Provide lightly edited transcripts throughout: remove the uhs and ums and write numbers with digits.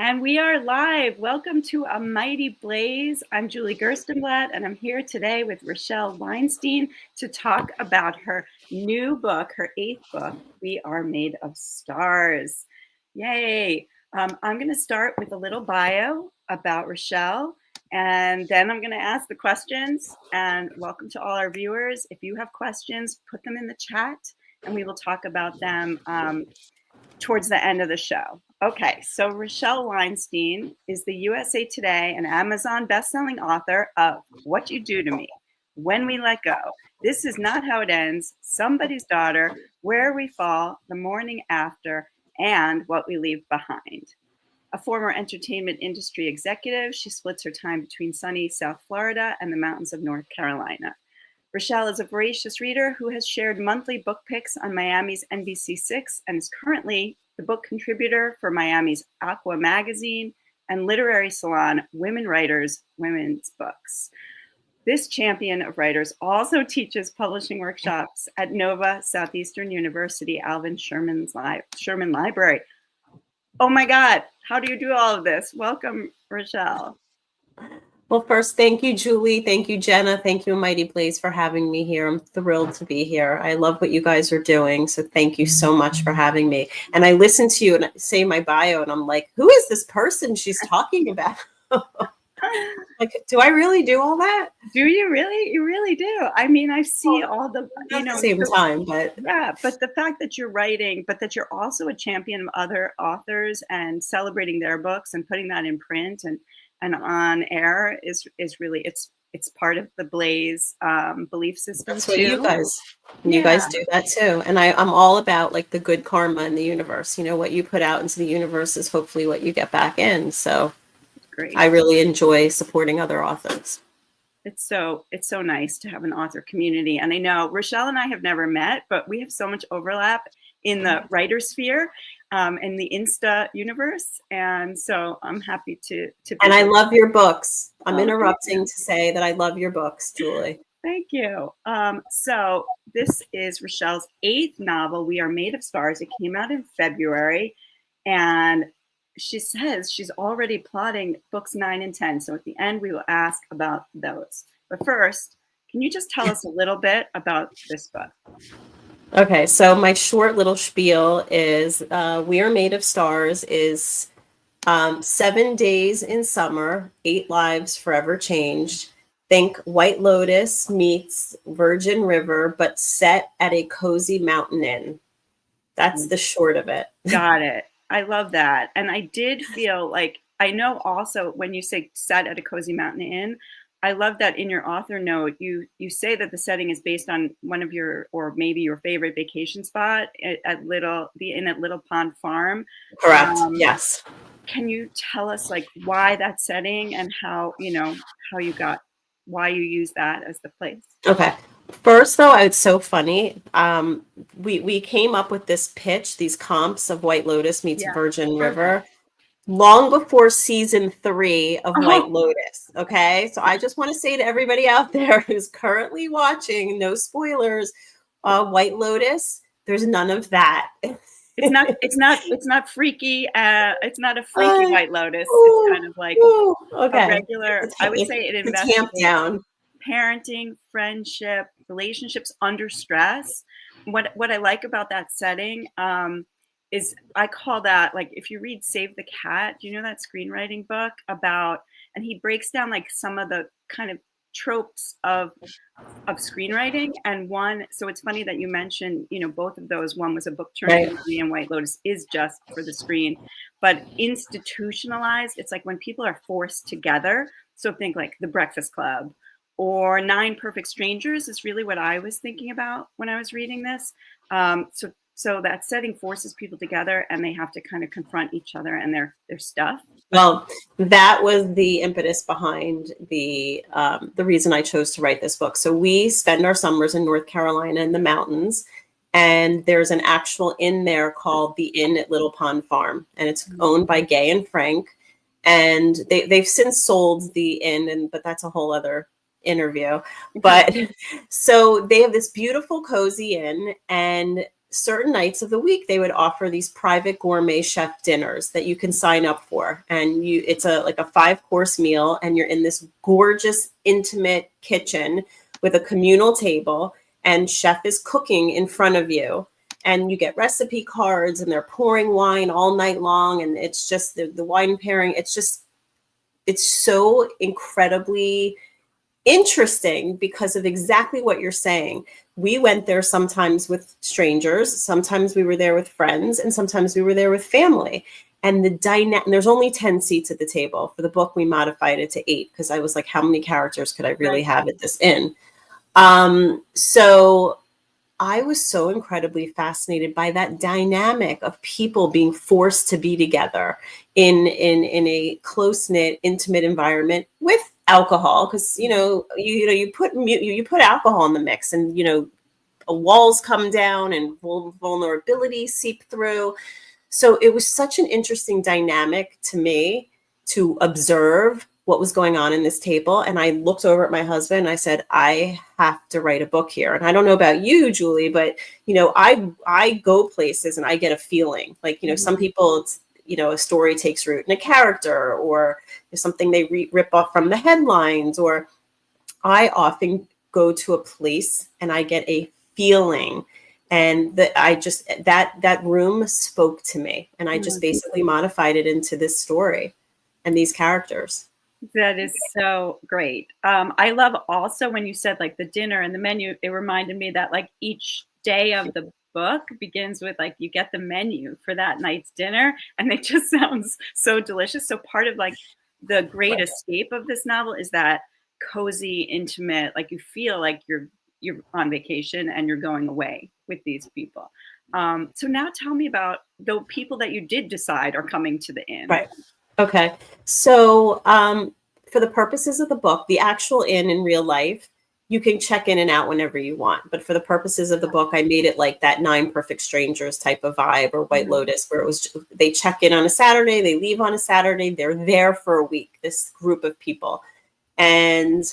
And we are live. Welcome to A Mighty Blaze. I'm Julie Gerstenblatt, and I'm here today with Rochelle Weinstein to talk about her new book, her 8th book, We Are Made of Stars. Yay. I'm going to start with a little bio about Rochelle, and then I'm going to ask the questions. And welcome to all our viewers. If you have questions, put them in the chat, and we will talk about them towards the end of the show. Okay, so Rochelle Weinstein is the USA Today and Amazon bestselling author of What You Do to Me, When We Let Go, This Is Not How It Ends, Somebody's Daughter, Where We Fall, The Morning After, and What We Leave Behind. A former entertainment industry executive, she splits her time between sunny South Florida and the mountains of North Carolina. Rochelle is a voracious reader who has shared monthly book picks on Miami's NBC6 and is currently the book contributor for Miami's Aqua magazine and literary salon Women Writers Women's Books. This champion of writers also teaches publishing workshops at Nova Southeastern University Alvin Sherman Library. Oh my God, how do you do all of this? Welcome, Rochelle. Well, first, thank you, Julie. Thank you, Jenna. Thank you, Mighty Blaze, for having me here. I'm thrilled to be here. I love what you guys are doing. So thank you so much for having me. And I listen to you and say my bio, and I'm like, who is this person she's talking about? Like, do I really do all that? Do you really? You really do. I mean, I see all the, at the same time, but yeah, but the fact that you're writing, but that you're also a champion of other authors and celebrating their books and putting that in print and on air is really, it's part of the Blaze belief system. That's what too. You guys do that too. And I'm all about like the good karma in the universe. You know, what you put out into the universe is hopefully what you get back in. So great. I really enjoy supporting other authors. It's so nice to have an author community. And I know Rochelle and I have never met, but we have so much overlap in the writer sphere in the Insta universe. And so I'm happy to and I love your books. I'm interrupting to say that I love your books, Julie. Thank you. So this is Rochelle's 8th novel, We Are Made of Stars. It came out in February, and she says she's already plotting books 9 and 10. So at the end, we will ask about those. But first, can you just tell us a little bit about this book? Okay, so my short little spiel is We Are Made of Stars is 7 days in summer, 8 lives forever changed. Think White Lotus meets Virgin River, but set at a cozy mountain inn. That's the short of it. Got it. I love that. And I did feel like, I know also when you say set at a cozy mountain inn, I love that in your author note, you say that the setting is based on one of your, or maybe your favorite vacation spot at the inn at Little Pond Farm. Correct. Yes. Can you tell us like why that setting and how why you use that as the place? Okay. First, though, it's so funny. We came up with this pitch, these comps of White Lotus meets Virgin River, long before season 3 of White Lotus. Okay, so I just want to say to everybody out there who's currently watching, no spoilers, White Lotus, there's none of that. It's not freaky. It's not a freaky White Lotus. It's kind of like a regular. I would say it investigates down parenting, friendship, relationships under stress. What I like about that setting is I call that, like, if you read Save the Cat, do you know that screenwriting book about, and he breaks down like some of the kind of tropes of screenwriting, and one, so it's funny that you mentioned, both of those. One was a book turned movie, and White Lotus is just for the screen, but institutionalized. It's like when people are forced together. So think like The Breakfast Club or 9 Perfect Strangers is really what I was thinking about when I was reading this. So that setting forces people together, and they have to kind of confront each other and their stuff. Well, that was the impetus behind the reason I chose to write this book. So we spend our summers in North Carolina in the mountains, and there's an actual inn there called the Inn at Little Pond Farm, and it's owned by Gay and Frank. And they've since sold the inn, but that's a whole other interview. But so they have this beautiful cozy inn, and certain nights of the week, they would offer these private gourmet chef dinners that you can sign up for. And it's like a 5-course meal, and you're in this gorgeous, intimate kitchen with a communal table, and chef is cooking in front of you. And you get recipe cards, and they're pouring wine all night long. And it's just the wine pairing. It's so incredibly interesting because of exactly what you're saying. We went there sometimes with strangers, sometimes we were there with friends, and sometimes we were there with family. And there's only 10 seats at the table. For the book, we modified it to 8 because I was like, how many characters could I really have at this inn? So I was so incredibly fascinated by that dynamic of people being forced to be together in a close-knit, intimate environment with alcohol, because you put alcohol in the mix, and walls come down and vulnerability seep through. So it was such an interesting dynamic to me to observe what was going on in this table. And I looked over at my husband and I said, I have to write a book here. And I don't know about you, Julie, but I go places and I get a feeling like, some people, it's, a story takes root in a character, or something they rip off from the headlines, or I often go to a place and I get a feeling, and that room spoke to me, and I just basically modified it into this story and these characters. That is so great. I love also when you said like the dinner and the menu, it reminded me that like each day of the book begins with like you get the menu for that night's dinner, and it just sounds so delicious. So part of like the great escape of this novel is that cozy, intimate, like you feel like you're on vacation and you're going away with these people. So now tell me about the people that you did decide are coming to the inn. Right. Okay. So for the purposes of the book, the actual inn in real life, you can check in and out whenever you want. But for the purposes of the book, I made it like that 9 Perfect Strangers type of vibe, or White Lotus, where it was they check in on a Saturday, they leave on a Saturday, they're there for a week, this group of people. And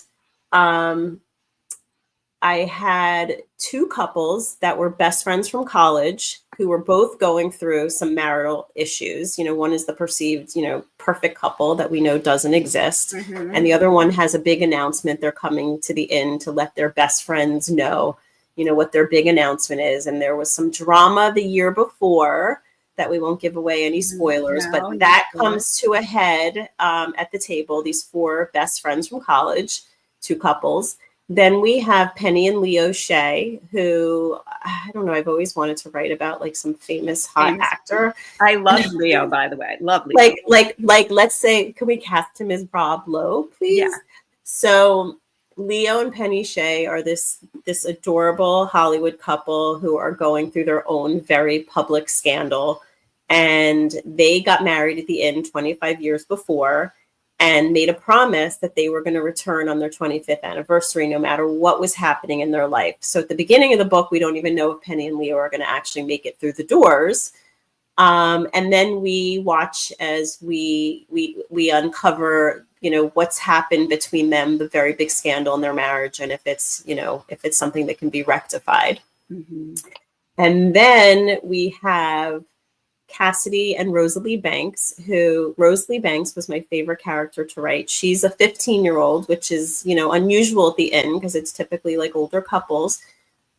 I had 2 couples that were best friends from college who were both going through some marital issues. One is the perceived, perfect couple that we know doesn't exist. And the other one has a big announcement. They're coming to the inn to let their best friends know, what their big announcement is. And there was some drama the year before that we won't give away any spoilers, but that comes to a head at the table. These 4 best friends from college, 2 couples. Then we have Penny and Leo Shea, who, I don't know, I've always wanted to write about, like some famous hot actor. I love Leo, by the way. Love Leo. Like, let's say, can we cast him as Rob Lowe, please? Yeah. So Leo and Penny Shea are this adorable Hollywood couple who are going through their own very public scandal. And they got married at the inn 25 years before, and made a promise that they were going to return on their 25th anniversary, no matter what was happening in their life. So at the beginning of the book, we don't even know if Penny and Leo are going to actually make it through the doors. And then we watch as we uncover, what's happened between them, the very big scandal in their marriage, and if it's something that can be rectified. And then we have Cassidy and Rosalie Banks, who Rosalie Banks was my favorite character to write. She's a 15-year-old, which is, unusual at the inn because it's typically like older couples.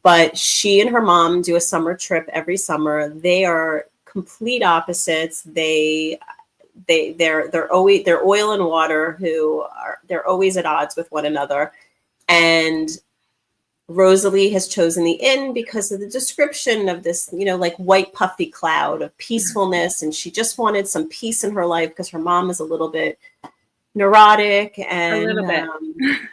But she and her mom do a summer trip every summer. They are complete opposites. They're oil and water they're always at odds with one another. And Rosalie has chosen the inn because of the description of this, like white puffy cloud of peacefulness. And she just wanted some peace in her life because her mom is a little bit neurotic and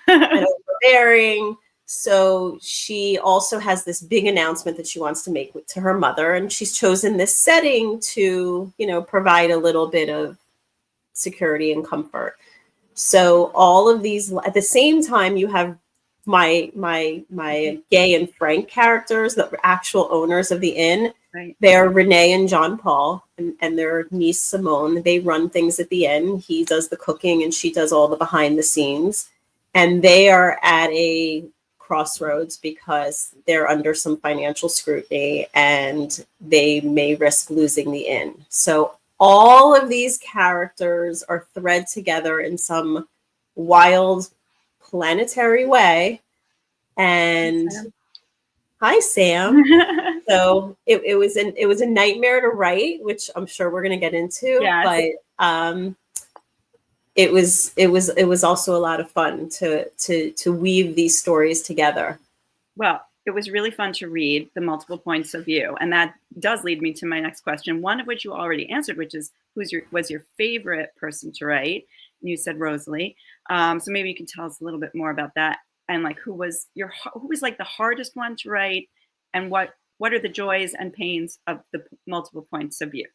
and overbearing. So she also has this big announcement that she wants to make to her mother. And she's chosen this setting to, provide a little bit of security and comfort. So all of these, at the same time, you have my Gay and Frank characters, the actual owners of the inn. Right. They're Renee and John Paul and their niece Simone. They run things at the inn. He does the cooking and she does all the behind the scenes. And they are at a crossroads because they're under some financial scrutiny and they may risk losing the inn. So all of these characters are thread together in some wild planetary way. And hi, Sam. So it was a nightmare to write, which I'm sure we're going to get into. Yes. But it was also a lot of fun to weave these stories together. Well, it was really fun to read the multiple points of view, and that does lead me to my next question. One of which you already answered, which is was your favorite person to write? And you said Rosalie. So maybe you can tell us a little bit more about that, and like who was like the hardest one to write, and what are the joys and pains of the multiple points of view?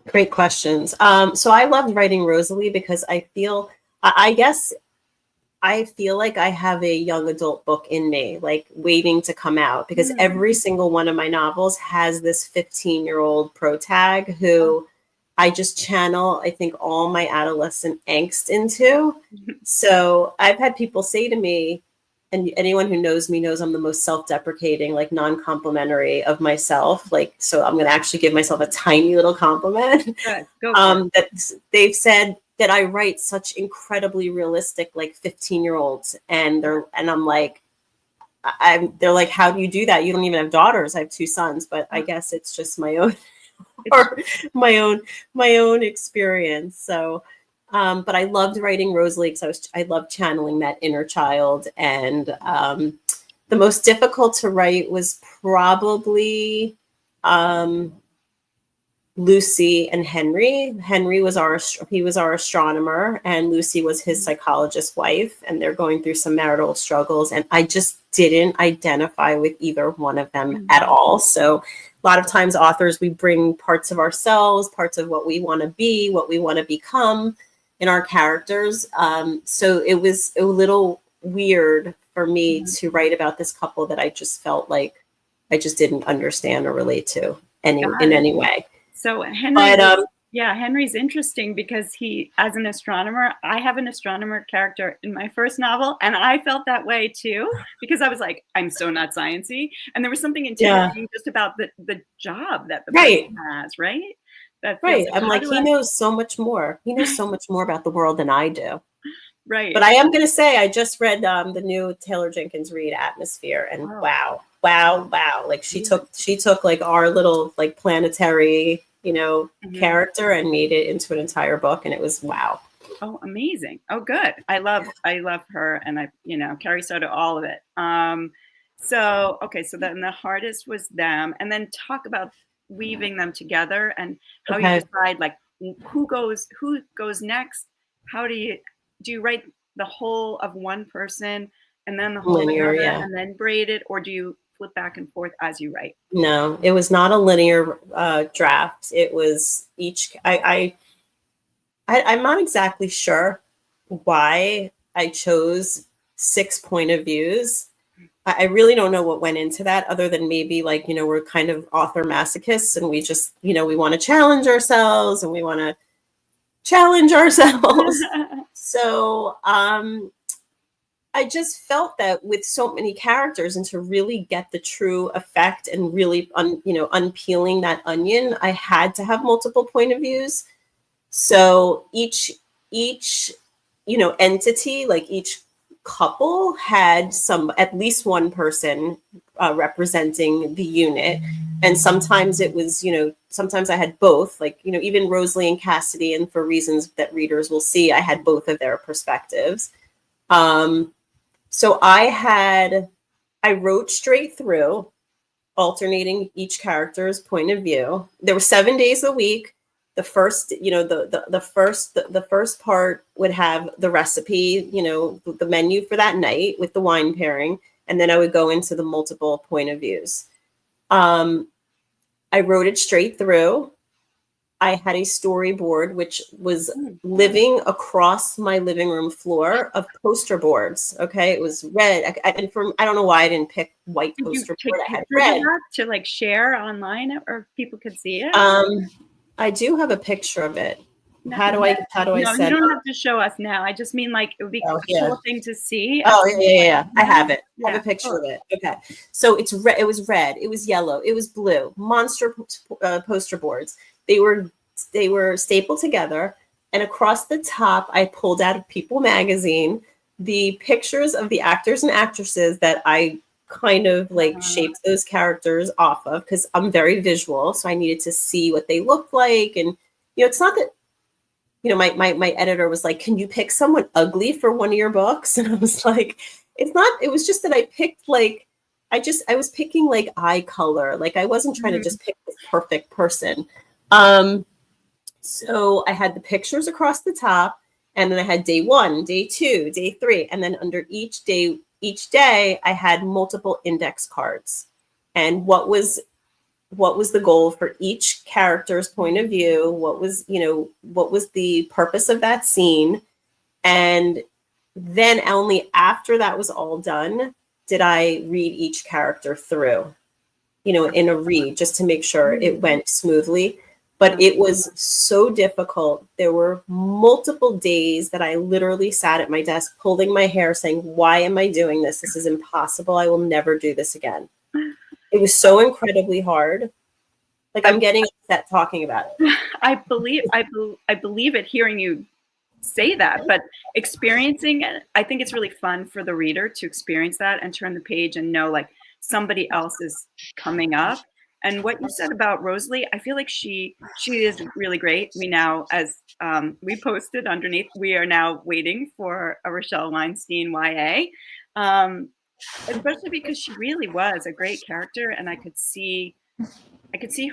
Great questions. So I loved writing Rosalie because I guess I feel like I have a young adult book in me, like waiting to come out, because every single one of my novels has this 15-year-old protag who I just channel, I think, all my adolescent angst into. So I've had people say to me, and anyone who knows me knows I'm the most self-deprecating, like non-complimentary of myself. Like, so I'm going to actually give myself a tiny little compliment. Go for it. That they've said that I write such incredibly realistic, like 15-year-olds. And I'm like, they're like, how do you do that? You don't even have daughters. I have 2 sons, but I guess it's just my own, or my own experience. So, but I loved writing Rosalie because I loved channeling that inner child. And the most difficult to write was probably Lucy and Henry. Henry was our astronomer, and Lucy was his psychologist wife, and they're going through some marital struggles. And I just didn't identify with either one of them at all. So a lot of times authors, we bring parts of ourselves, parts of what we want to be, what we want to become in our characters. So it was a little weird for me to write about this couple that I just felt like I just didn't understand or relate to in any way. So Henry's interesting because he, as an astronomer, I have an astronomer character in my first novel, and I felt that way too, because I was like, I'm so not sciencey, and there was something intimidating just about the job that the person has, right? Right. I'm like, he knows so much more. He knows so much more about the world than I do. Right. But I am going to say, I just read the new Taylor Jenkins Reid Atmosphere, and wow. Like she took like our little like planetary, character and made it into an entire book, and it was wow. Oh, amazing. Oh, good. I love her, and Carrie Soto, all of it. So then the hardest was them, and then talk about weaving them together and how you decide like who goes next. How do you write the whole of one person and then the whole linear, of another, and then braid it, or do you flip back and forth as you write? No, it was not a linear draft. It was each. I'm not exactly sure why I chose 6 point of views. I really don't know what went into that, other than maybe like, we're kind of author masochists, and we just, we want to challenge ourselves, and we want to challenge ourselves. So I just felt that with so many characters, and to really get the true effect and really, unpeeling that onion, I had to have multiple point of views. So each entity, like each couple, had at least one person representing the unit. And sometimes it was, sometimes I had both, like, even Rosalie and Cassidy, and for reasons that readers will see, I had both of their perspectives. So I wrote straight through, alternating each character's point of view. There were 7 days a week. The first, the first part would have the recipe, the menu for that night with the wine pairing, and then I would go into the multiple point of views. I wrote it straight through. I had a storyboard, which was living across my living room floor of poster boards. Okay, it was red, and I don't know why I didn't pick white poster board. I had red to like share online, or people could see it. I do have a picture of it. How do I No, you send? don't have to show us now. I just mean like it would be Oh, a yeah. cool thing to see. Oh, yeah. I have it. I have Yeah. a picture of it. Okay. So it's it was red, it was yellow, it was blue. Monster poster boards. They were stapled together, and across the top I pulled out of People magazine the pictures of the actors and actresses that I kind of like shaped those characters off of, because I'm very visual, so I needed to see what they looked like. And it's not that, my editor was like, can you pick someone ugly for one of your books? And I was like, it's not, it was just that I picked like, I was picking like eye color. Like I wasn't trying to just pick this perfect person. So I had the pictures across the top, and then I had day 1, day 2, day 3. And then under each day, I had multiple index cards. And what was the goal for each character's point of view, what was the purpose of that scene. And then only after that was all done did I read each character through, in a read, just to make sure it went smoothly. But it was so difficult. There were multiple days that I literally sat at my desk pulling my hair saying, why am I doing this? This is impossible. I will never do this again. It was so incredibly hard. Like I'm getting upset talking about it. I believe it hearing you say that, but experiencing it, I think it's really fun for the reader to experience that and turn the page and know like somebody else is coming up. And what you said about Rosalie, I feel like she is really great. We now, as we posted underneath, we are now waiting for a Rochelle Weinstein YA. Especially because she really was a great character, and I could see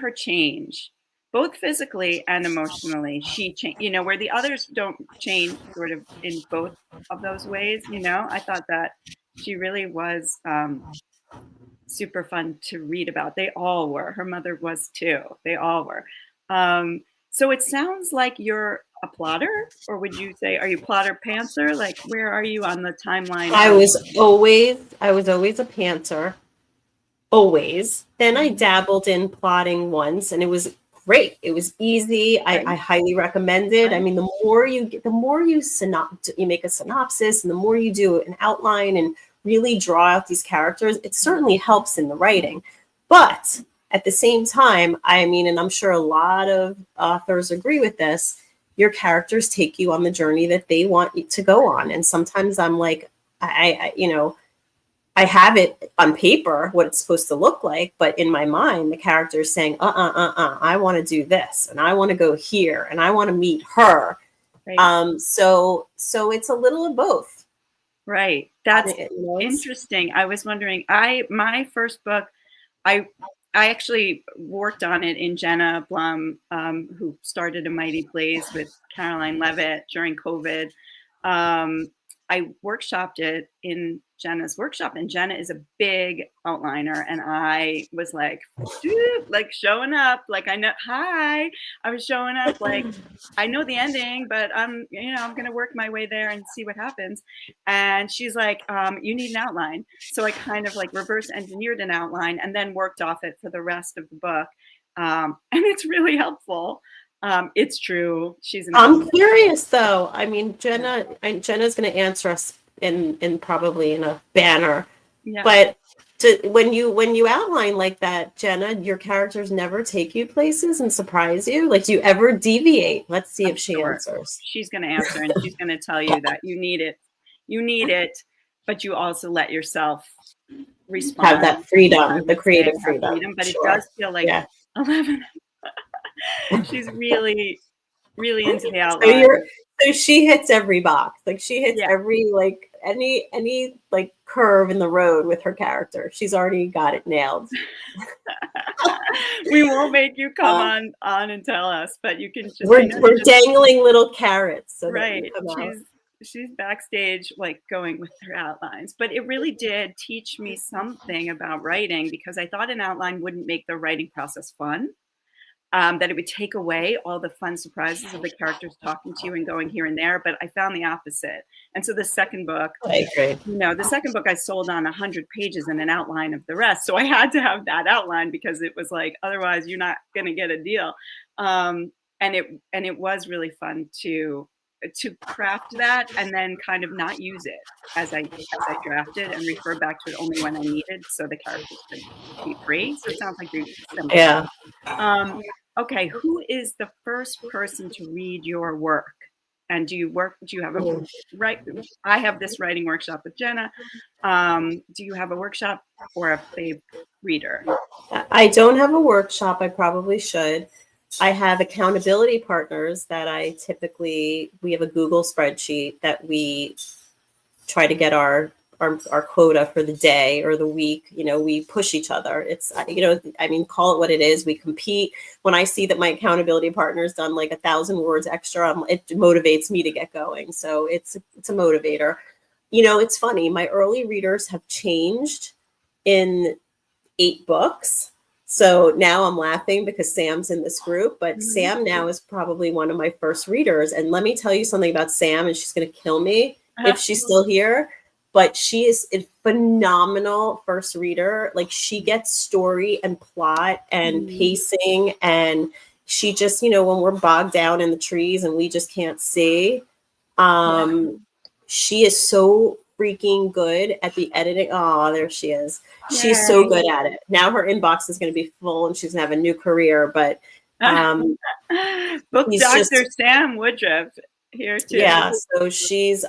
her change, both physically and emotionally. She changed, where the others don't change sort of in both of those ways. I thought that she really was super fun to read about. They all were. Her mother was too. They all were. So it sounds like you're a plotter, or would you say, are you plotter pantser? Like, where are you on the timeline? I was always a pantser. Always. Then I dabbled in plotting once, and it was great. It was easy. I highly recommend it. I mean, the more you make a synopsis, and the more you do an outline and really draw out these characters, it certainly helps in the writing. But at the same time, I mean, and I'm sure a lot of authors agree with this, your characters take you on the journey that they want you to go on. And sometimes I'm like, I have it on paper, what it's supposed to look like, but in my mind, the character is saying, I want to do this, and I want to go here, and I want to meet her. Right. So it's a little of both. Right. That's interesting. I was wondering, my first book, I actually worked on it in Jenna Blum, who started A Mighty Blaze with Caroline Levitt during COVID. I workshopped it in Jenna's workshop, and Jenna is a big outliner, and I was like, like showing up, like I was showing up, like I know the ending, but I'm gonna work my way there and see what happens. And she's like, you need an outline. So I kind of like reverse engineered an outline and then worked off it for the rest of the book, and it's really helpful. It's true. I'm curious though. I mean, Jenna's going to answer us in probably in a banner. Yeah. But when you outline like that, Jenna, your characters never take you places and surprise you. Like, do you ever deviate? Let's see if she answers. She's going to answer, and she's going to tell you that you need it, but you also let yourself respond. Have that freedom, the creative freedom. But it does feel like 11. She's really into the outline. So she hits every box. Like she hits every like any like curve in the road with her character. She's already got it nailed. We won't make you come on and tell us, but you can just we're dangling little carrots. So right. She's backstage like going with her outlines. But it really did teach me something about writing, because I thought an outline wouldn't make the writing process fun. That it would take away all the fun surprises of the characters talking to you and going here and there. But I found the opposite. And so the second book, I sold on 100 pages and an outline of the rest. So I had to have that outline, because it was like, otherwise you're not going to get a deal. it was really fun to craft that and then kind of not use it as I drafted and refer back to it only when I needed so the characters could be free. So it sounds like they're similar. Yeah. Okay, who is the first person to read your work? And do you have a I have this writing workshop with Jenna. Do you have a workshop or a fave reader? I don't have a workshop. I probably should. I have accountability partners that we have a Google spreadsheet that we try to get our quota for the day or the week. We push each other. It's, call it what it is. We compete. When I see that my accountability partner's done like 1,000 words extra, it motivates me to get going. So it's a motivator. It's funny. My early readers have changed in 8 books. So now I'm laughing because Sam's in this group, but Sam now is probably one of my first readers. And let me tell you something about Sam, and she's going to kill me if she's still here, but she is a phenomenal first reader. Like, she gets story and plot and pacing, and she just, when we're bogged down in the trees and we just can't see, she is so freaking good at the editing. Oh, there she is. She's so good at it. Now her inbox is going to be full and she's going to have a new career, but book Dr. Sam Woodruff here too. Yeah, so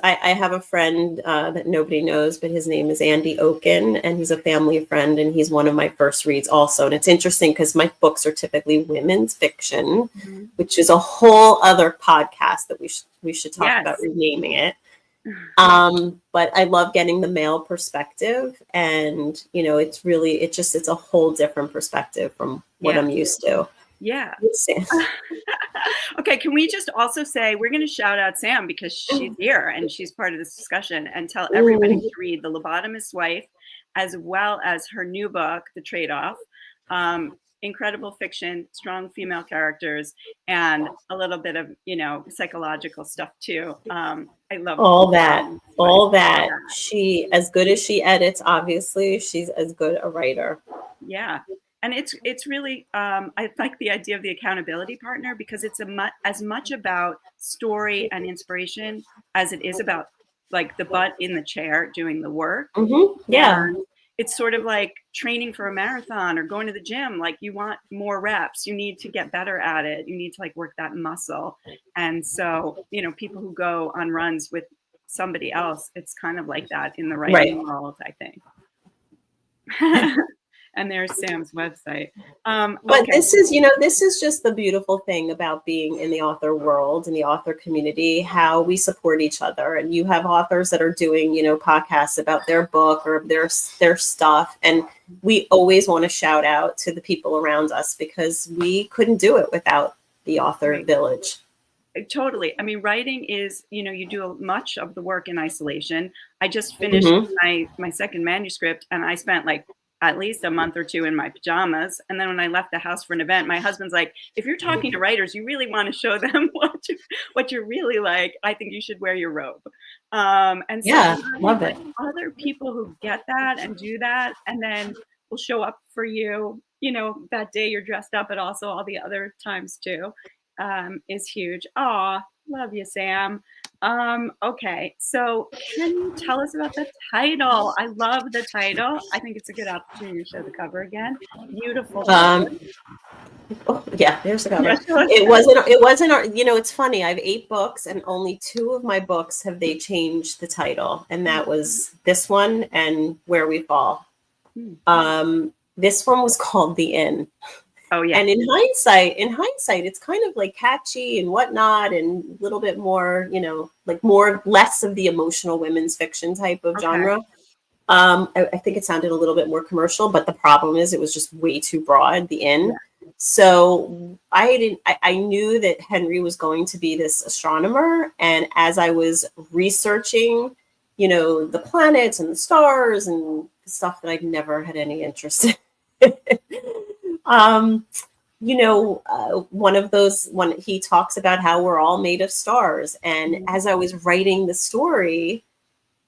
I have a friend that nobody knows, but his name is Andy Oken, and he's a family friend, and he's one of my first reads also. And it's interesting because my books are typically women's fiction, which is a whole other podcast that we should talk about renaming it. But I love getting the male perspective, and it's a whole different perspective from what I'm used to. Yeah. Okay, can we just also say we're going to shout out Sam because she's here and she's part of this discussion, and tell everybody to read The Lobotomist's Wife as well as her new book, The Trade-Off. Incredible fiction, strong female characters, and a little bit of, psychological stuff too. I love all that. She, as good as she edits, obviously, she's as good a writer. Yeah. And it's really, I like the idea of the accountability partner because it's as much about story and inspiration as it is about like the butt in the chair doing the work. Yeah. And it's sort of like training for a marathon or going to the gym. Like, you want more reps. You need to get better at it. You need to work that muscle. And so, people who go on runs with somebody else, it's kind of like that in the writing world, I think. And there's Sam's website. But this is just the beautiful thing about being in the author world and the author community, how we support each other. And you have authors that are doing, podcasts about their book or their stuff. And we always want to shout out to the people around us because we couldn't do it without the author village. Totally. I mean, writing is, you do much of the work in isolation. I just finished my second manuscript, and I spent at least a month or 2 in my pajamas. And then when I left the house for an event, my husband's like, if you're talking to writers, you really want to show them what you're really like. I think you should wear your robe. And so love it. Other people who get that and do that, and then will show up for you, that day you're dressed up, but also all the other times too, is huge. Aw, love you, Sam. Okay, so can you tell us about the title? I love the title. I think it's a good opportunity to show the cover again. Beautiful. There's the cover. It wasn't it's funny. I have 8 books, and only 2 of my books have they changed the title, and that was this one and Where We Fall. This one was called The Inn. Oh yeah. And in hindsight, it's kind of catchy and whatnot, and a little bit more, less of the emotional women's fiction type of genre. I think it sounded a little bit more commercial, but the problem is it was just way too broad, The Inn. Yeah. So I knew that Henry was going to be this astronomer. And as I was researching, the planets and the stars and stuff that I'd never had any interest in. One of those, when he talks about how we're all made of stars. And as I was writing the story,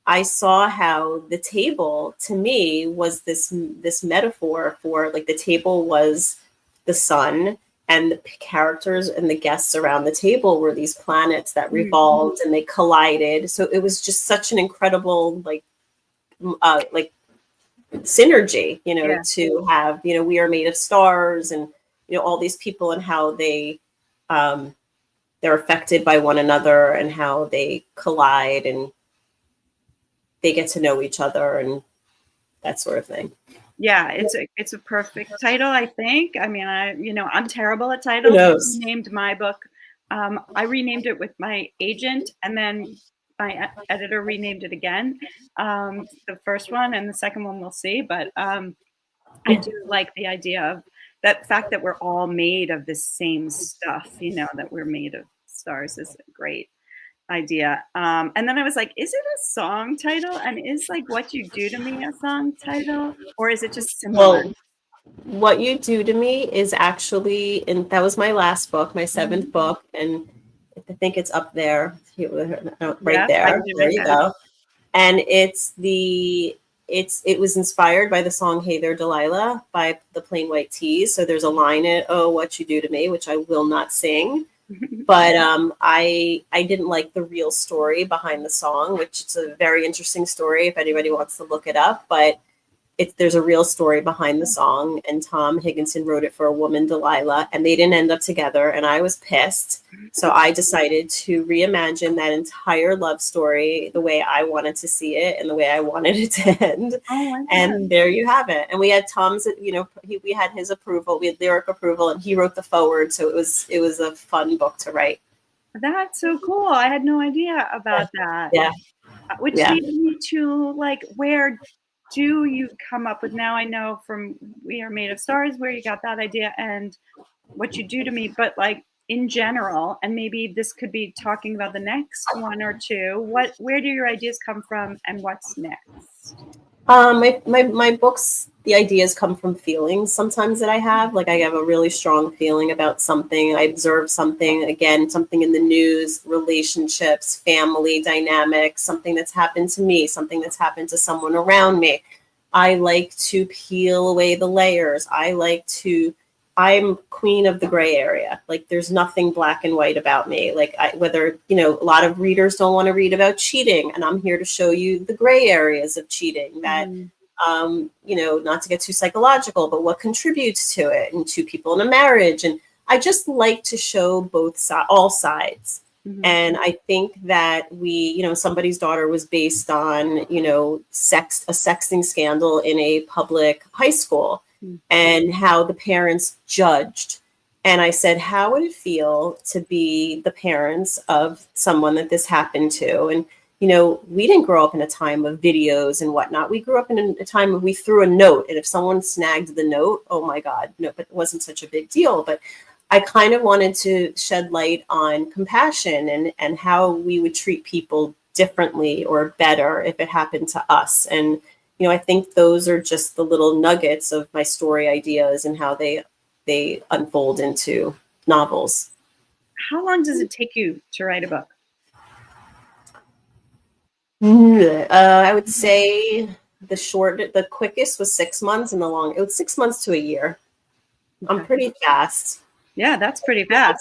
I saw how the table to me was this metaphor for the table was the sun, and the characters and the guests around the table were these planets that revolved and they collided. So it was just such an incredible like synergy, to have, we are made of stars, and all these people and how they're affected by one another and how they collide and they get to know each other and that sort of thing. Yeah, it's a perfect title, I think. I mean, I'm terrible at titles. I renamed my book. I renamed it with my agent, and then my editor renamed it again. The first one and the second one we'll see, but I do like the idea of that fact that we're all made of the same stuff, that we're made of stars is a great idea. And then I was like, is it a song title? And is like What You Do to Me a song title? Or is it just similar? Well, What You Do to Me is actually, and that was my last book, my seventh book, and I think it's up there, right there. There you go. And it was inspired by the song Hey There Delilah by the Plain White T's. So there's a line in Oh What You Do to Me, which I will not sing. But I didn't like the real story behind the song, which it's a very interesting story if anybody wants to look it up. But there's a real story behind the song, and Tom Higginson wrote it for a woman, Delilah, and they didn't end up together, and I was pissed. So I decided to reimagine that entire love story the way I wanted to see it and the way I wanted it to end. And there you have it. And we had Tom's, we had his approval, we had lyric approval, and he wrote the foreword. So it was a fun book to write. That's so cool. I had no idea about that. Yeah. Which leads me to like, where do you come up with, now I know from We Are Made of Stars where you got that idea and What You Do to Me, but like in general, and maybe this could be talking about the next one or two, where do your ideas come from and what's next? My books, the ideas come from feelings sometimes that I have. Like I have a really strong feeling about something. I observe something, again, something in the news, relationships, family dynamics, something that's happened to me, something that's happened to someone around me. I like to peel away the layers. I'm queen of the gray area. Like there's nothing black and white about me. Like whether, a lot of readers don't want to read about cheating, and I'm here to show you the gray areas of cheating that, not to get too psychological, but what contributes to it, and two people in a marriage. And I just like to show all sides. And I think that somebody's daughter was based on, a sexting scandal in a public high school, and how the parents judged. And I said, how would it feel to be the parents of someone that this happened to? And, we didn't grow up in a time of videos and whatnot. We grew up in a time where we threw a note, and if someone snagged the note, oh my God, no, but it wasn't such a big deal. But I kind of wanted to shed light on compassion and how we would treat people differently or better if it happened to us. And I think those are just the little nuggets of my story ideas and how they unfold into novels. How long does it take you to write a book? I would say the quickest was 6 months, and it was 6 months to a year. Okay. I'm pretty fast. Yeah, that's pretty fast.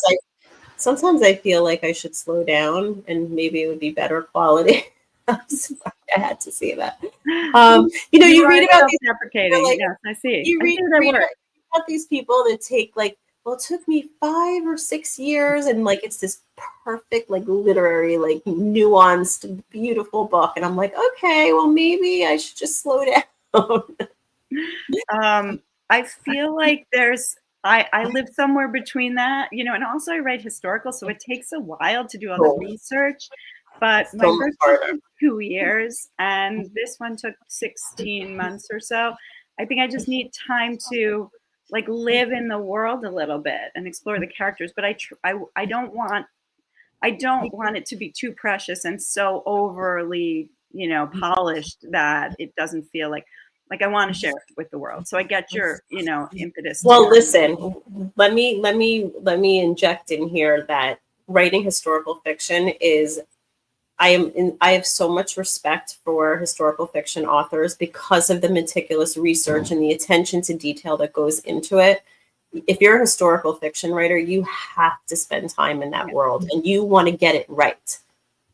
Sometimes I feel like I should slow down and maybe it would be better quality. I'm sorry, I had to say that. You read about these deprecating. Like, yes, I see. You read about these people that take like, well, it took me 5 or 6 years, and like it's this perfect, like literary, like nuanced, beautiful book. And I'm like, okay, well, maybe I should just slow down. I feel like I live somewhere between that, and also I write historical, so it takes a while to do all the research. But my first book took 2 years, and this one took 16 months or so. I think I just need time to like live in the world a little bit and explore the characters. But I don't want it to be too precious and so overly, polished that it doesn't feel like I want to share it with the world. So I get your, impetus. Well, listen, let me inject in here that writing historical fiction is, I have so much respect for historical fiction authors because of the meticulous research and the attention to detail that goes into it. if you're a historical fiction writer, you have to spend time in that world, and you want to get it right.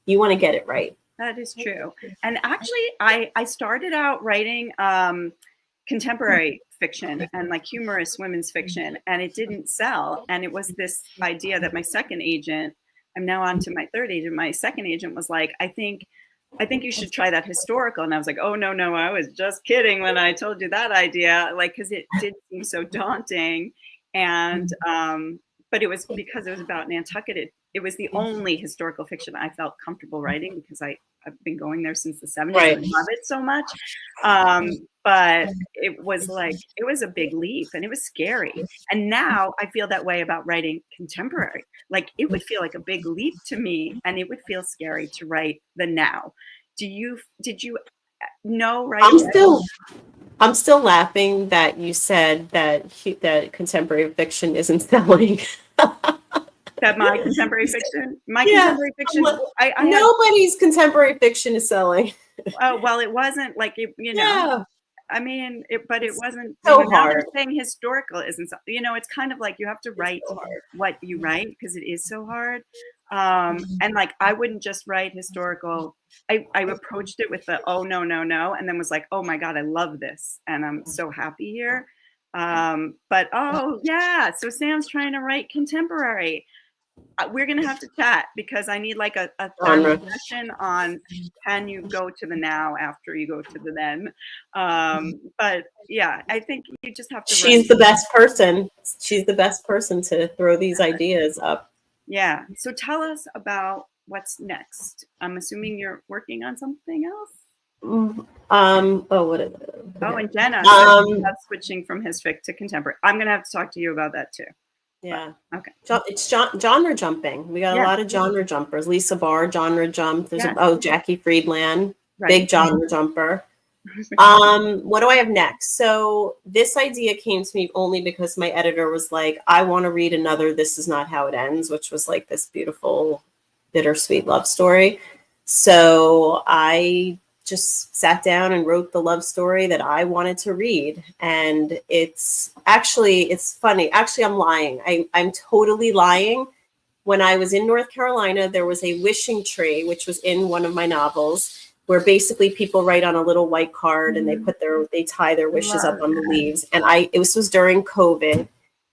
You want to get it right. That is true. And actually, I started out writing contemporary fiction and like humorous women's fiction, and it didn't sell. And it was this idea that my second agent, I'm now on to my third agent, my second agent was like, I think you should try that historical. And I was like, oh, no, I was just kidding when I told you that idea, like, because it did seem so daunting. And but it was because it was about Nantucket. It was the only historical fiction I felt comfortable writing because I've been going there since the 70s. Right. And I love it so much. But it was a big leap, and it was scary. And now I feel that way about writing contemporary. Like, it would feel like a big leap to me, and it would feel scary to write the now. Did you know right away? I'm still laughing that you said that contemporary fiction isn't selling. That my contemporary fiction, nobody's contemporary fiction is selling. Oh, well, it wasn't like it, I mean, but it wasn't so hard. Saying historical isn't, it's kind of like you have to write what you write because it is so hard. And like, I wouldn't just write historical. I approached it with the, oh, no. And then was like, oh my God, I love this. And I'm so happy here. But, oh yeah. So Sam's trying to write contemporary. We're going to have to chat because I need like a third session on, can you go to the now after you go to the then? But yeah, I think you just have to. She's the best person. She's the best person to throw these ideas up. Yeah. So tell us about what's next. I'm assuming you're working on something else. What is it? Oh, and Jenna, that's switching from hisfic to contemporary. I'm going to have to talk to you about that too. Yeah. But, okay. It's genre jumping. We got a lot of genre jumpers. Lisa Barr, genre jump. There's Jackie Friedland, big genre jumper. What do I have next? So this idea came to me only because my editor was like, I want to read another This Is Not How It Ends, which was like this beautiful, bittersweet love story. So I just sat down and wrote the love story that I wanted to read. And it's funny. Actually, I'm lying. I'm totally lying. When I was in North Carolina, there was a wishing tree, which was in one of my novels, where basically people write on a little white card and they tie their wishes up on the leaves. And this was during COVID.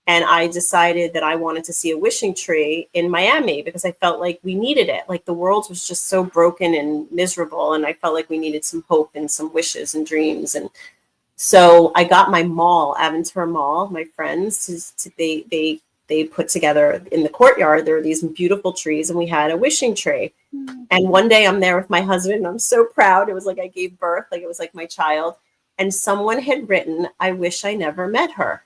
And I decided that I wanted to see a wishing tree in Miami because I felt like we needed it. Like the world was just so broken and miserable. And I felt like we needed some hope and some wishes and dreams. And so I got my mall, Aventura Mall, my friends, they put together in the courtyard, there were these beautiful trees and we had a wishing tree. And one day I'm there with my husband and I'm so proud. It was like I gave birth, like it was like my child. And someone had written, I wish I never met her.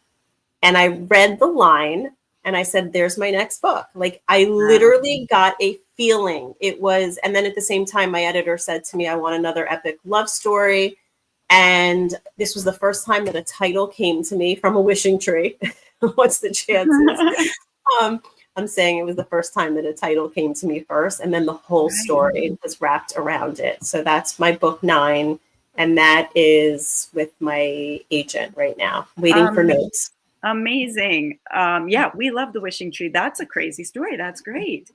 And I read the line and I said, there's my next book. Like I literally got a feeling. It was, and then at the same time, my editor said to me, I want another epic love story. And this was the first time that a title came to me from a wishing tree. What's the chances? I'm saying it was the first time that a title came to me first. And then the whole story was wrapped around it. So that's my book 9. And that is with my agent right now, waiting for notes. Amazing. Yeah, we love the wishing tree. That's a crazy story. That's great.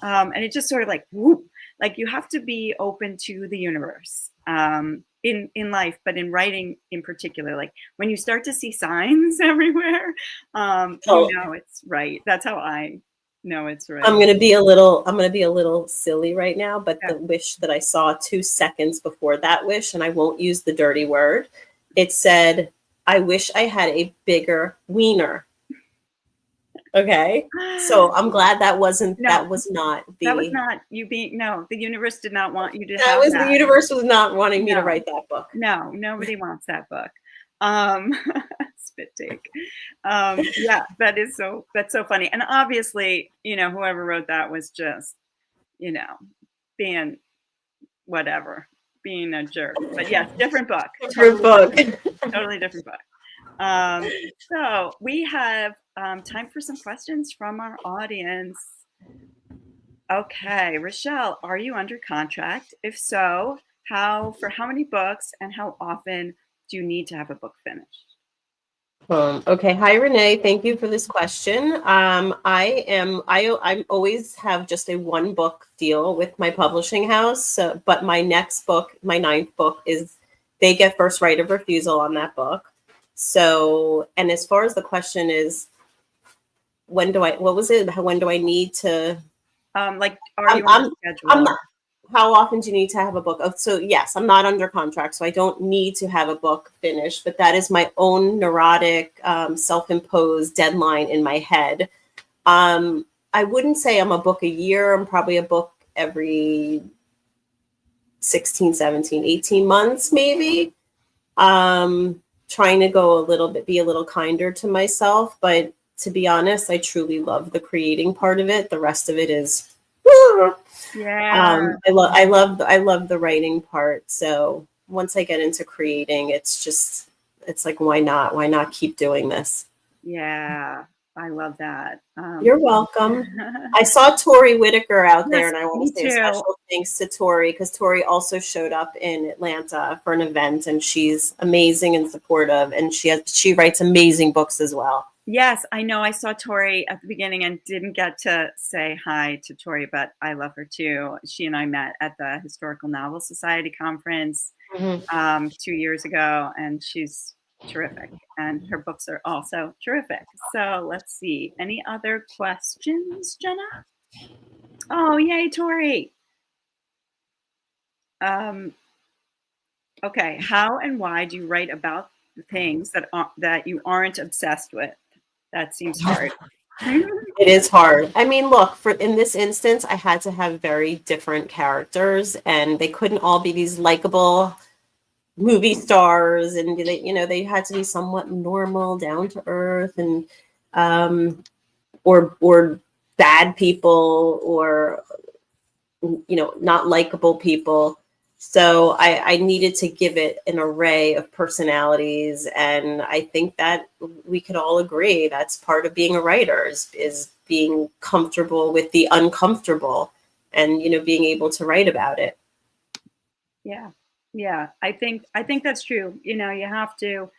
And it just sort of like, whoop, like you have to be open to the universe in life, but in writing in particular, like when you start to see signs everywhere, you know it's right. That's how I know it's right. I'm gonna be a little silly right now, but the wish that I saw 2 seconds before that wish, and I won't use the dirty word, it said, I wish I had a bigger wiener. Okay. So I'm glad that was not you being, the universe did not want you to the universe was not wanting me to write that book. No, nobody wants that book. Spit take. That's so funny. And obviously, whoever wrote that was just, being whatever. Being a jerk, but yes, different book. Totally different book. So we have time for some questions from our audience. Okay, Rochelle, are you under contract? If so, for how many books and how often do you need to have a book finished? Okay. Hi, Renee. Thank you for this question. I always have just a one book deal with my publishing house. But my next book, my ninth book, is they get first right of refusal on that book. So, and as far as the question is, what was it? When do I need to, Like, are I'm, you on a I'm, I'm schedule? not, how often do you need to have a book? Oh, so yes, I'm not under contract, so I don't need to have a book finished, but that is my own neurotic, self-imposed deadline in my head. I wouldn't say I'm a book a year. I'm probably a book every 16, 17, 18 months, maybe. Trying to go be a little kinder to myself. But to be honest, I truly love the creating part of it. The rest of it is, Yeah. I love the writing part. So once I get into creating, it's like, why not keep doing this? Yeah. I love that. You're welcome. I saw Tori Whitaker out there, Yes, and I want me to say a too. special thanks to Tori because Tori also showed up in Atlanta for an event, and she's amazing and supportive, and she writes amazing books as well. Yes, I know. I saw Tori at the beginning and didn't get to say hi to Tori, but I love her too. She and I met at the Historical Novel Society conference Mhm. 2 years ago, and she's terrific. And her books are also terrific. So let's see. Any other questions, Jenna? Oh, yay, Tori. Um, okay, how and why do you write about the things that you aren't obsessed with? That seems hard. It is hard. I mean, look, for in this instance, I had to have very different characters, and they couldn't all be these likable movie stars, and they had to be somewhat normal, down to earth, and um, or bad people, or not likable people. So I needed to give it an array of personalities, and I think that we could all agree that's part of being a writer is being comfortable with the uncomfortable, and being able to write about it. Yeah. Yeah. I think that's true. You have to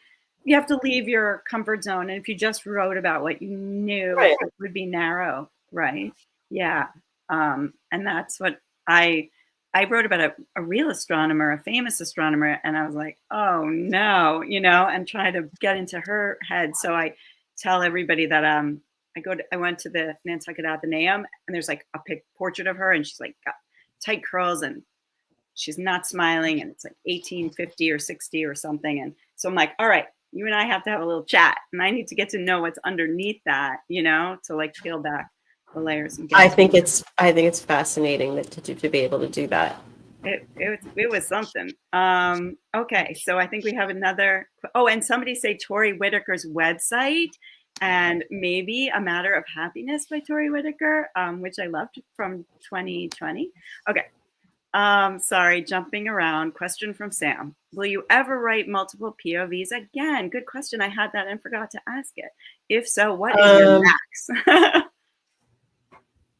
leave your comfort zone. And if you just wrote about what you knew, Right. it would be narrow, right? Yeah. And that's what I wrote about a real astronomer, a famous astronomer, and I was like, oh no, and trying to get into her head. So I tell everybody that I went to the Nantucket Athenaeum and there's like a portrait of her and she's like got tight curls and she's not smiling and it's like 1850 or 60 or something. And so I'm like, all right, you and I have to have a little chat and I need to get to know what's underneath that, to like peel back the layers and get I think it's fascinating to be able to do that. it was something. Okay, so I think we have another. Oh, and somebody say Tori Whitaker's website and maybe A Matter of Happiness by Tori Whitaker, which I loved from 2020. Okay, sorry, jumping around. Question from Sam. Will you ever write multiple POVs again? Good question. I had that and forgot to ask it. If so, what is your Um, max?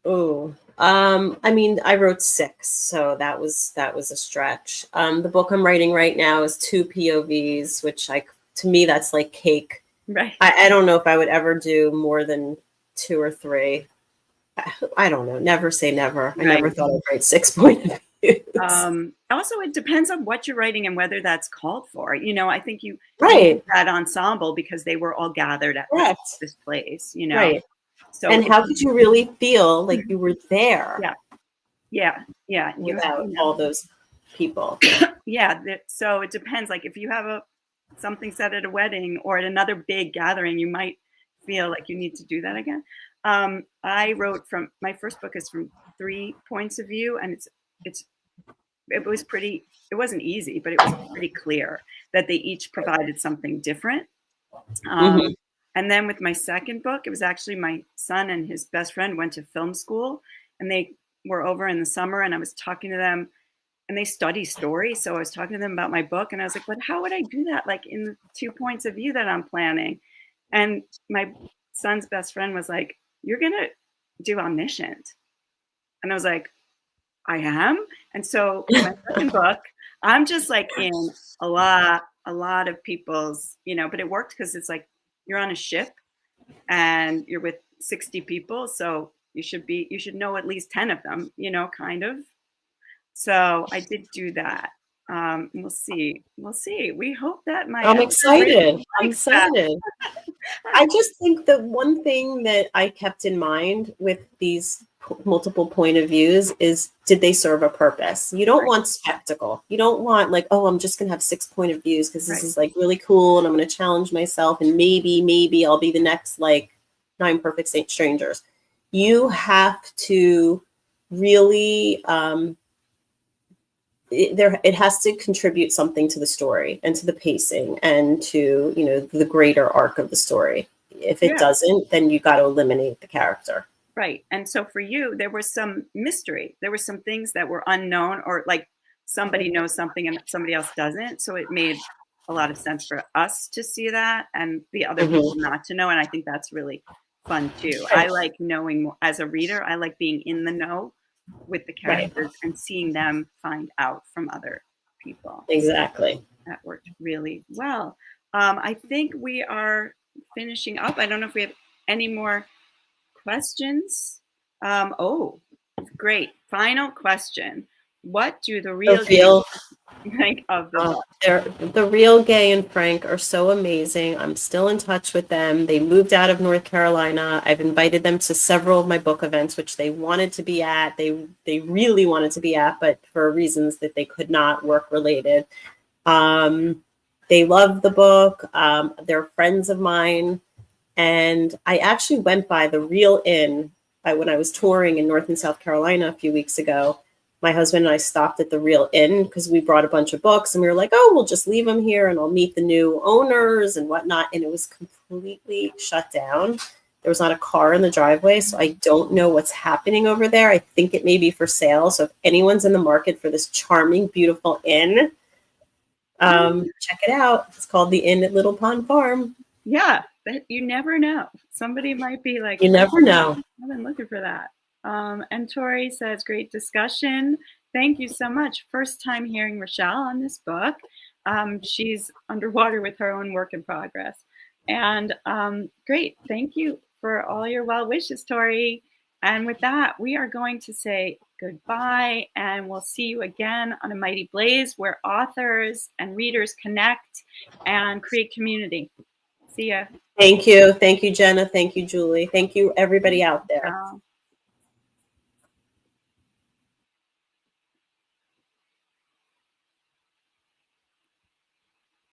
oh, I mean, I wrote six, so that was a stretch. The book I'm writing right now is two POVs, which to me that's like cake. Right. I don't know if I would ever do more than two or three. I don't know. Never say never. I Right. never thought I'd write 6 point of views. Also, it depends on what you're writing and whether that's called for. I think you need Right. that ensemble because they were all gathered at this, Correct. this place. Right. So And how could you really feel like you were there yeah, yeah, yeah. without all those people? Yeah. So it depends. Like if you have something said at a wedding or at another big gathering, you might feel like you need to do that again. I wrote from my first book is from 3 points of view, and it wasn't easy, but it was pretty clear that they each provided something different. Hmm. And then with my second book, it was actually my son and his best friend went to film school and they were over in the summer and I was talking to them and they study story. So I was talking to them about my book and I was like, but how would I do that? Like in the 2 points of view that I'm planning. And my son's best friend was like, you're going to do omniscient. And I was like, I am. And so my second book, I'm just like in a lot of people's, but it worked because it's like you're on a ship and you're with 60 people, so you should know at least 10 of them, you know, kind of. So I did do that. We'll see. We'll see. We hope that my I'm editor really excited. I'm likes that. excited. I just think that one thing that I kept in mind with these multiple point of views is, did they serve a purpose? You don't Right. want spectacle. You don't want like, oh, I'm just going to have 6 point of views because this Right. is like really cool and I'm going to challenge myself and maybe I'll be the next like 9 perfect strangers. You have to really it has to contribute something to the story and to the pacing and to, you know, the greater arc of the story. If it Yeah. doesn't, then you got to eliminate the character. Right. And so for you, there was some mystery. There were some things that were unknown, or like somebody knows something and somebody else doesn't. So it made a lot of sense for us to see that and the other people not to know. And I think that's really fun too. I like knowing more as a reader. I like being in the know with the characters and seeing them find out from other people. Exactly. That worked really well. I think we are finishing up. I don't know if we have any more questions. Oh, great. Final question. What do the real think of the book? The real Gay and Frank are so amazing. I'm still in touch with them. They moved out of North Carolina. I've invited them to several of my book events, which they wanted to be at. They really wanted to be at, but for reasons that they could not, work related. They love the book. They're friends of mine. And I actually went by the Real Inn when I was touring in North and South Carolina a few weeks ago. My husband and I stopped at the Real Inn because we brought a bunch of books and we were like, oh, we'll just leave them here and I'll meet the new owners and whatnot. And it was completely shut down. There was not a car in the driveway. So I don't know what's happening over there. I think it may be for sale. So if anyone's in the market for this charming, beautiful inn, check it out. It's called the Inn at Little Pond Farm. Yeah, but you never know. Somebody might be like, you never know. I've been looking for that. And Tori says, great discussion. Thank you so much. First time hearing Rochelle on this book. She's underwater with her own work in progress. And great. Thank you for all your well wishes, Tori. And with that, we are going to say goodbye, and we'll see you again on A Mighty Blaze, where authors and readers connect and create community. See ya. Thank you. Thank you, Jenna. Thank you, Julie. Thank you, everybody out there.